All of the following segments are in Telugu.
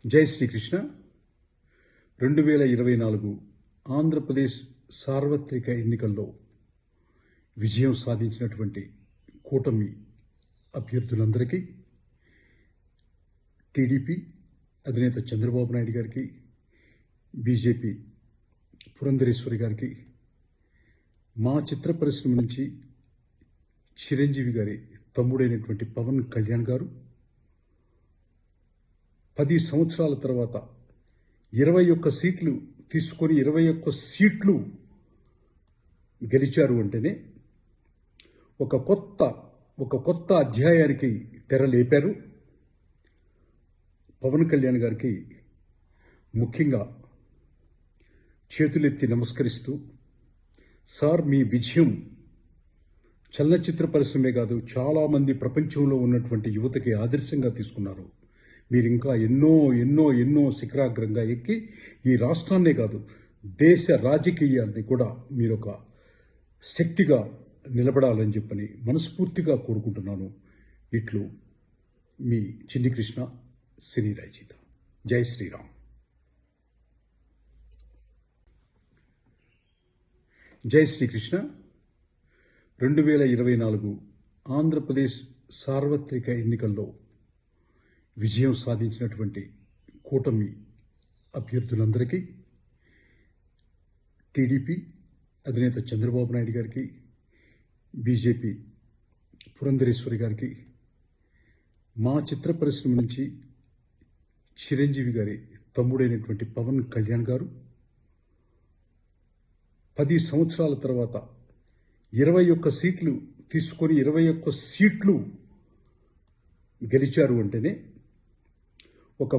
జై శ్రీకృష్ణ 2024 ఆంధ్రప్రదేశ్ సార్వత్రిక ఎన్నికల్లో విజయం సాధించినటువంటి కూటమి అభ్యర్థులందరికీ టీడీపీ అధినేత చంద్రబాబు నాయుడు గారికి, బీజేపీ పురంధరేశ్వరి గారికి, మా చిత్ర పరిశ్రమ నుంచి చిరంజీవి గారి తమ్ముడైనటువంటి పవన్ కళ్యాణ్ గారు 10 సంవత్సరాల తర్వాత 21 సీట్లు తీసుకొని 21 సీట్లు గెలిచారు అంటేనే ఒక కొత్త అధ్యాయానికి తెరలేపారు. పవన్ కళ్యాణ్ గారికి ముఖ్యంగా చేతులెత్తి నమస్కరిస్తూ, సార్ మీ విజయం చలనచిత్ర పరిశ్రమే కాదు చాలామంది ప్రపంచంలో ఉన్నటువంటి యువతకి ఆదర్శంగా తీసుకున్నారు. మీరు ఇంకా ఎన్నో శిఖరాగ్రంగా ఎక్కి ఈ రాష్ట్రాన్నే కాదు దేశ రాజకీయాల్ని కూడా మీరు ఒక శక్తిగా నిలబడాలని చెప్పని మనస్ఫూర్తిగా కోరుకుంటున్నాను. ఇట్లు మీ చిన్ని కృష్ణ, సినీ రచయిత. జై శ్రీరామ్. జై శ్రీకృష్ణ 2024 ఆంధ్రప్రదేశ్ సార్వత్రిక ఎన్నికల్లో విజయం సాధించినటువంటి కూటమి అభ్యర్థులందరికీ టీడీపీ అధినేత చంద్రబాబు నాయుడు గారికి, బీజేపీ పురంధరేశ్వరి గారికి, మా చిత్ర పరిశ్రమ నుంచి చిరంజీవి గారి తమ్ముడైనటువంటి పవన్ కళ్యాణ్ గారు 10 సంవత్సరాల తర్వాత 21 సీట్లు తీసుకొని 21 సీట్లు గెలిచారు అంటేనే ఒక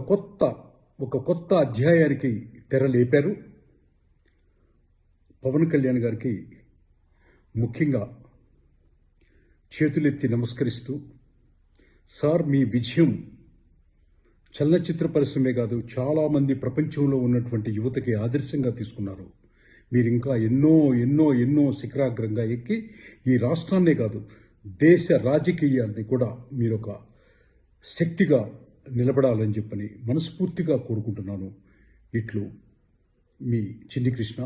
కొత్త అధ్యాయానికి తెరలేపారు. పవన్ కళ్యాణ్ గారికి ముఖ్యంగా చేతులెత్తి నమస్కరిస్తూ, సార్ మీ విజయం చలనచిత్ర పరిశ్రమే కాదు చాలామంది ప్రపంచంలో ఉన్నటువంటి యువతకి ఆదర్శంగా తీసుకున్నారు. మీరు ఇంకా ఎన్నో శిఖరాగ్రంగా ఎక్కి ఈ రాష్ట్రాన్నే కాదు దేశ రాజకీయాల్ని కూడా మీరు ఒక శక్తిగా నిలబడాలని చెప్పని మనస్ఫూర్తిగా కోరుకుంటున్నాను. ఇట్లు మీ చిన్ని కృష్ణ,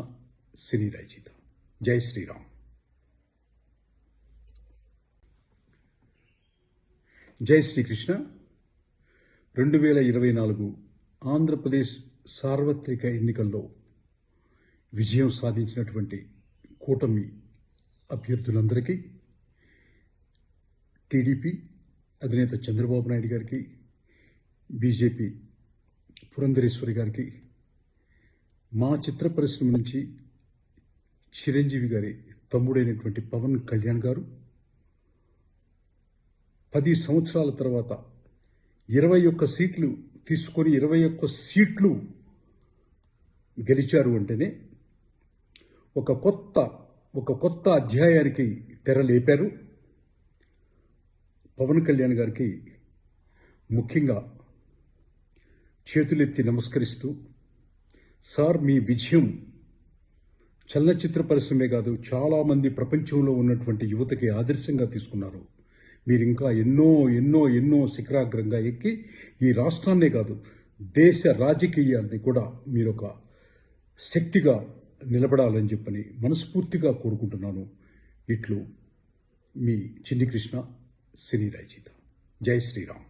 సినీ రచయిత. జై శ్రీరామ్. జై శ్రీకృష్ణ 2024 ఆంధ్రప్రదేశ్ సార్వత్రిక ఎన్నికల్లో విజయం సాధించినటువంటి కూటమి అభ్యర్థులందరికీ టీడీపీ అధినేత చంద్రబాబు నాయుడు గారికి, బీజేపీ పురంధరేశ్వరి గారికి, మా చిత్ర పరిశ్రమ నుంచి చిరంజీవి గారి తమ్ముడైనటువంటి పవన్ కళ్యాణ్ గారు 10 సంవత్సరాల తర్వాత 21 సీట్లు తీసుకొని 21 సీట్లు గెలిచారు అంటేనే ఒక కొత్త అధ్యాయానికి తెరలేపారు. పవన్ కళ్యాణ్ గారికి ముఖ్యంగా చేతులెత్తి నమస్కరిస్తూ, సార్ మీ విజయం చలనచిత్ర పరిశ్రమే కాదు చాలామంది ప్రపంచంలో ఉన్నటువంటి యువతకి ఆదర్శంగా తీసుకున్నారు. మీరు ఇంకా ఎన్నో శిఖరాగ్రంగా ఎక్కి ఈ రాష్ట్రాన్నే కాదు దేశ రాజకీయాల్ని కూడా మీరు ఒక శక్తిగా నిలబడాలని చెప్పని మనస్ఫూర్తిగా కోరుకుంటున్నాను. ఇట్లు మీ చిన్ని కృష్ణ, సినీ రచయిత. జై శ్రీరామ్.